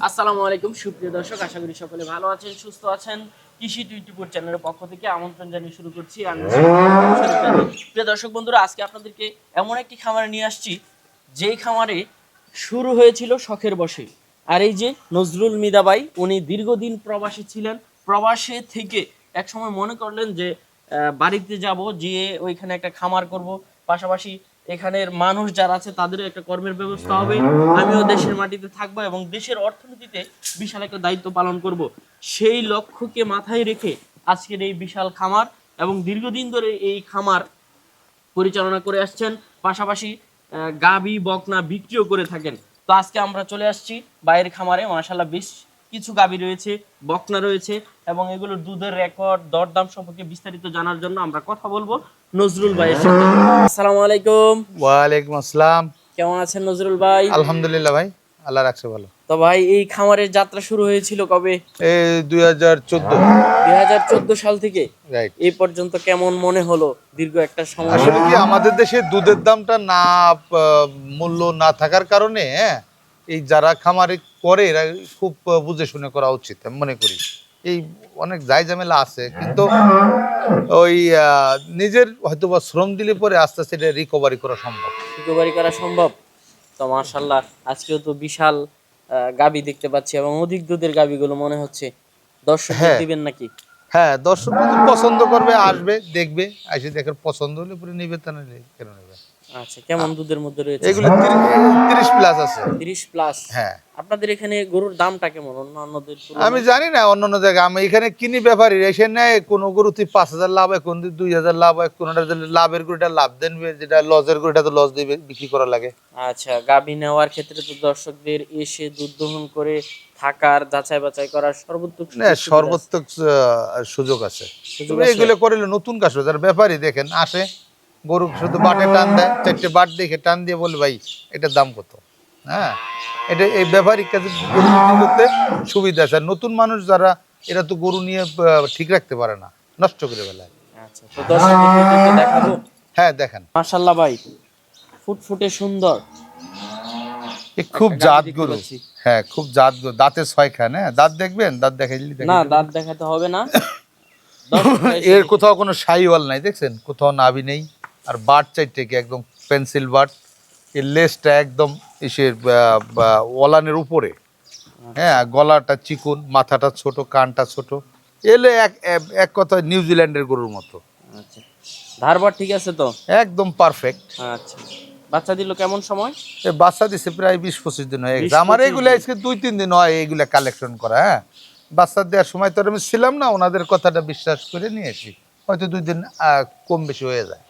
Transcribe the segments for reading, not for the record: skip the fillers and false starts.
আসসালামু আলাইকুম সুপ্রিয় দর্শক, আশা করি সকলে ভালো আছেন, সুস্থ আছেন। কৃষি 24 চ্যানেলের পক্ষ থেকে আমন্ত্রণ জানিয়ে শুরু করছি আমি শরীফ রাজি। প্রিয় দর্শক বন্ধুরা, আজকে আপনাদেরকে এমন একটি খামারে নিয়ে আসছি যেই খামারে শুরু হয়েছিল শখের বশে। আর এই যে নজরুল মিদা ভাই, উনি দীর্ঘদিন প্রবাসী ছিলেন। প্রবাসে থেকে একসময় মনে করলেন যে বাড়িতে যাব, গিয়ে ওইখানে একটা খামার করব, পাশাপাশি এখানের মানুষ যারা আছে তাদেরও একটা কর্মের ব্যবস্থা হবে, আমিও দেশের মাটিতে থাকবো এবং দেশের অর্থনীতিতে বিশাল একটা দায়িত্ব পালন করব। সেই লক্ষ্যকে মাথায় রেখে আজকের এই বিশাল খামার, এবং দীর্ঘদিন ধরে এই খামার পরিচালনা করে আসছেন। পাশাপাশি গাবি বকনা বিক্রিও করে থাকেন। তো আজকে আমরা চলে আসছি বাইরের খামারে। মাশাআল্লাহ বেশ কিছু গাবি রয়েছে, বকনা রয়েছে, এবং এগুলোর দুধের রেকর্ড দরদাম সম্পর্কে বিস্তারিত জানার জন্য আমরা কথা বলবো নজরুল ভাইয়ের সাথে। আসসালামু আলাইকুম। ওয়ালাইকুম আসসালাম। কেমন আছেন নজরুল ভাই? আলহামদুলিল্লাহ ভাই, আল্লাহ রাখছে ভালো। তো ভাই, এই খামারের যাত্রা শুরু হয়েছিল কবে? এই 2014। 2014 সাল থেকে রাইট। এই পর্যন্ত কেমন মনে হলো দীর্ঘ একটা সময়? আসলে কি আমাদের দেশে দুধের দামটা না মূল্য না থাকার কারণে এই যারা খামারে করে এরা খুব বুঝে শুনে করা উচিত আমি মনে করি। এই অনেক জায় ঝামেলা আছে, কিন্তু ওই নিজের হয়তো বা শ্রম দিলে পরে আস্তে আস্তে এটা রিকভারি করা সম্ভব। রিকভারি করা সম্ভব। তো মাশাআল্লাহ, আজকেও তো বিশাল গাবি দেখতে পাচ্ছি, এবং অধিক দুধের গাবিগুলো মনে হচ্ছে দর্শক দিবেন নাকি? হ্যাঁ, দর্শক যদি পছন্দ করবে, আসবে, দেখবে, এসে দেখার পছন্দ হলে পরে নিবে, তা নিলে কেন নেবে। আচ্ছা, কেমন দুধের মধ্যে রয়েছে? এগুলো 30 প্লাস আছে। 30 প্লাস। হ্যাঁ। আপনাদের এখানে গরুর দামটা কেমন অন্যান্যদের তুলনায়? আমি জানি না অন্যান্য জায়গায়, আমি এখানে কিনি ব্যাপারী এসে নেয়, কোনো গরুতে 5,000 লাভ হয়, কোন 2,000 লাভ হয়, কোনটা লাভের গরুটা লাভ দেনবে, যেটা লসের গরুটা তো লস দিবে, বিক্রি করা লাগে। আচ্ছা, গাভী নেওয়ার ক্ষেত্রে তো দর্শকদের এসে দুধ দহন করে থাকার যাচাই বাছাই করার সর্বোত্তক সুযোগ আছে। এগুলো করলে নতুন কাজ, যারা ব্যাপারী দেখেন আসে, গরু শুধু বাটে টান দেয়, 4টে বাট দেখে টান দিয়ে বলে ভাই এটার দাম কত। হ্যাঁ, এটা এই ব্যাপারিক কাজে গরু বিক্রি করতে সুবিধা আছে। আর নতুন মানুষ যারা, এরা তো গরু নিয়ে ঠিক রাখতে পারে না, নষ্ট করে ফেলায়। আচ্ছা, তো দর্শকদের দেখাবো। হ্যাঁ, দেখেন। মাশাআল্লাহ ভাই, ফুটফুটে সুন্দর, খুব জাত গরু। হ্যাঁ, খুব জাত গরু, দাঁতে 6 খান। হ্যাঁ, দাঁত দেখবেন, দাঁত দেখাইলে না, দাঁত দেখাতে হবে না। এর কোথাও কোনো শাইওয়াল নাই, দেখছেন, কোথাও নাভি নেই। আর বাট 4টে একদম পেন্সিল বাট। এর লেজটা একদম ইসের ওলানের উপরে। হ্যাঁ, গলাটা চিকুন, মাথাটা ছোট, কানটা ছোট। এলে এক কথায় নিউজিল্যান্ডের গরুর মতো। আচ্ছা, ধারবার ঠিক আছে তো? একদম পারফেক্ট। আচ্ছা, বাচ্চা দিল কেমন সময়? বাচ্চা দিছে প্রায় 20-25 দিন হয়ে গেছে। আমার এগুলো আজকে 2-3 দিন হয় এইগুলা কালেকশন করা। হ্যাঁ, বাচ্চা দেওয়ার সময় তো আমি ছিলাম না, ওনাদের কথাটা বিশ্বাস করে নিয়েছি। হয়তো 2 দিন কম বেশি হয়ে যায়।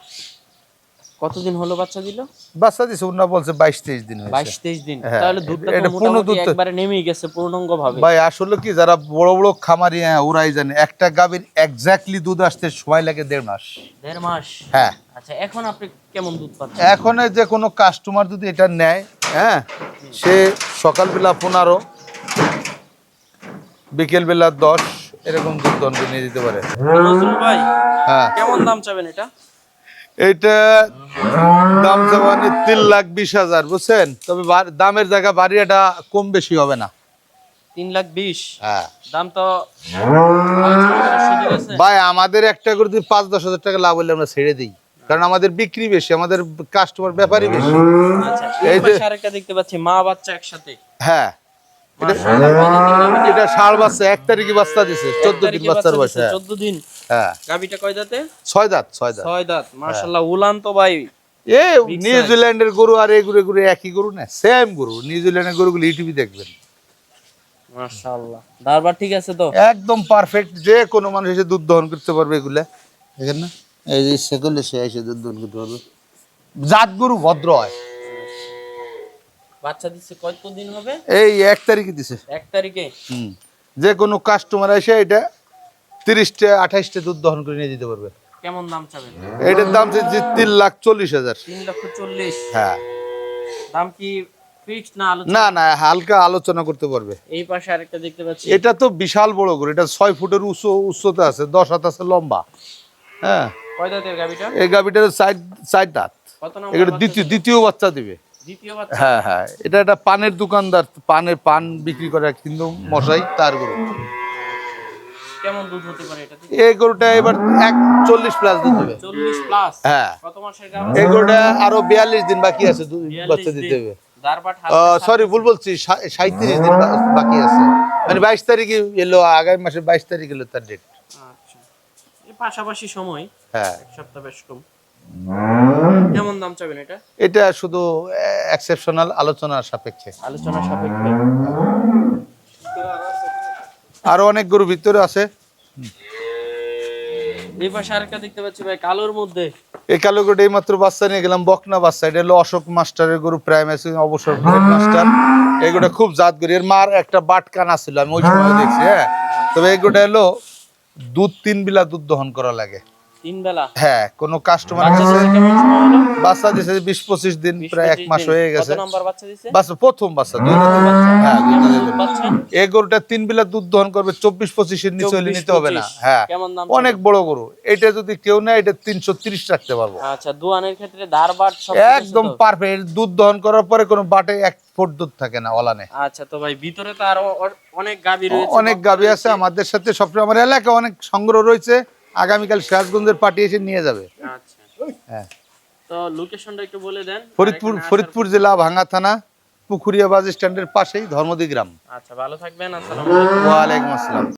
কতদিন হলো বাচ্চা দিল? বাচ্চা দিছে ওনা বলছে 22-23 দিন হয়েছে। 22-23 দিন। তাহলে দুধটা তো মোটামুটি একবারে নেমেই গেছে পূর্ণাঙ্গ ভাবে। ভাই আসলে কি, যারা বড় বড় খামারি ওরাই জানে, একটা গাভীর এক্স্যাক্টলি দুধ আসতে সময় লাগে 1.5 মাস। 1.5 মাস? হ্যাঁ। আচ্ছা, এখন আপনি কেমন দুধ পাচ্ছেন? এখন যে কোনো কাস্টমার যদি এটা নেয়, হ্যাঁ, সে সকালবেলা 15, বিকেলবেলা 10 এরকম দুধ দণ্ড নিয়ে দিতে পারে। নজরুল ভাই, হ্যাঁ, কেমন দাম চাবেন এটা? এটা দাম চাবানি 3,20,000, বুঝছেন। তবে দামের জায়গা বাড়িটা কম বেশি হবে না। 3,20,000? হ্যাঁ। দাম তো আলোচনা করার সুযোগ আছে। ভাই আমাদের একটা করে 5-10 হাজার টাকা লাভ হলে আমরা ছেড়ে দিই, কারণ আমাদের বিক্রি বেশি, আমাদের কাস্টমার ব্যাপারই বেশি। আচ্ছা, এই পাশে আরেকটা দেখতে পাচ্ছি, মা বাচ্চা একসাথে। হ্যাঁ, মাশাআল্লাহ, এটা ষাঁড় বাচ্চা, 1 তারিখে বাচ্চা দিছে, 14 দিন বাচ্চার বয়স। 14 দিন। হ্যাঁ। গাবিটা কয় দাঁতে? 6 দাঁত। 6 দাঁত। 6 দাঁত। মাশাআল্লাহ, উলান তো ভাই এ নিউজিল্যান্ডের গরু আর এই গরু একই গরু না, সেম গরু। নিউজিল্যান্ডের গরুগুলো ইউটিউবে দেখবেন। মাশাআল্লাহ, ধারবার ঠিক আছে তো? একদম পারফেক্ট, যে কোনো মানুষ এসে দুধ দহন করতে পারবে। এগুলা দেখেন না, এই যে সেগুলো সে এসে দুধ দহন করতে পারবে। জাত গরু ভদ্র হয়। বাচ্চা দিচ্ছে কতদিন হবে? এই 1 তারিখে দিছে। 1 তারিখে? যে কোনো কাস্টমার এসে এটা 30-28 দুধ দহন করে নিয়ে যেতে পারবে। কেমন দাম চাবেন? এটার দাম যে 3,40,000। 3,40,000? হ্যাঁ। দাম কি ফিক্সড না আলোচনা? না না, হালকা আলোচনা করতে পারবে। এই পাশে আরেকটা দেখতে পাচ্ছি। এটা তো বিশাল বড় গরু, এটা 6 ফুটের উচ্চতা আছে, 10 হাত আছে লম্বা। হ্যাঁ। কয় দাঁতের গাবিটা? এই গাবিটার 4 দাঁত। কত নম্বর? এটা দ্বিতীয় বাচ্চা দিবে। দ্বিতীয় বাচ্চা। হ্যাঁ হ্যাঁ, এটা একটা পানের দোকানদার, পান বিক্রি করে কিন্তু মশাই তার গরু। কেমন দুধ হতে পারে এটা থেকে? এই গরুটা এবার 40 প্লাস দুধ দেবে। 40 প্লাস। হ্যাঁ। কত মাসের গাব? এই গরুটা আরো 42 দিন বাকি আছে, 42 বাচ্চা দিতে দিন। হবে। দারবাট সরি ভুল বলছি, 37 দিন বাকি আছে, মানে 22 তারিখে এলো, আগামী মাসের 22 তারিখ এলো তার ডেট। আচ্ছা, এই পাশাপাশি সময়, হ্যাঁ, এক সপ্তাহ বেশ কম। কেমন দাম চাবেন এটা? এটা শুধু এক্সেপশনাল, আলোচনার সাপেক্ষে। আলোচনা সাপেক্ষে। আরো অনেক গরু ভিতরে আছে। এই পাশে আরেকটা দেখতে পাচ্ছি ভাই, কালোর মধ্যে। এই কালো গরুটা এই মাত্র বাচ্চা নিয়ে গেলাম, বকনা বাচ্চা। এটা হলো অশোক মাস্টারের গরু, প্রাইমারি অবসর মাস্টার। এই গরুটা খুব জাত গরু, এর মার একটা বাট কানা ছিল, আমি ওই সময় দেখছি। হ্যাঁ, তবে এই গরুটা হলো দুধ 3 বেলা দুধ দহন করা লাগে। 3 বেলা। হ্যাঁ, কোন কাস্টমার বাচ্চা কাছে দিতে কেমন সময় হলো? বাচ্চা দিছে 20-25 দিন, প্রায় 1 মাস হয়ে গেছে। কত নাম্বার বাচ্চা দিছে? বাচ্চা প্রথম বাচ্চা, দুই দাঁত বাচ্চা। হ্যাঁ, দুই কেমন দাঁতের দুধ গরু। পাচ্ছেন? এই গরুটা 3 বেলা দুধ দহন করবে, 24-25 এর নিচে হলে নিতে হবে না। হ্যাঁ, কেমন দাম? অনেক বড় গরু। এটা যদি কেউ নেয়, এটা 330 রাখতে পারবো। আচ্ছা, দোয়ানের ক্ষেত্রে দারবাট সব একদম পারফেক্ট। দুধ দহন করার পরে কোনো বাটে 1 ফুট দুধ থাকে না, ওলানে। আচ্ছা, তো ভাই ভিতরে তো আরো অনেক গাবি রয়েছে, অনেক গাবি আছে আমাদের সাথে, সবসময় আমার এলাকা অনেক সংগ্রহ রয়েছে। আগামীকাল সিরাজগঞ্জের পার্টি এসে নিয়ে যাবে। আচ্ছা, হ্যাঁ, তো লোকেশনটা একটু বলে দেন। ফরিদপুর জেলা, ভাঙ্গা থানা, পুকুরিয়া বাস স্ট্যান্ডের পাশেই ধর্মদি গ্রাম। আচ্ছা, ভালো থাকবেন। আসসালামু আলাইকুম। ওয়ালাইকুম আসসালাম।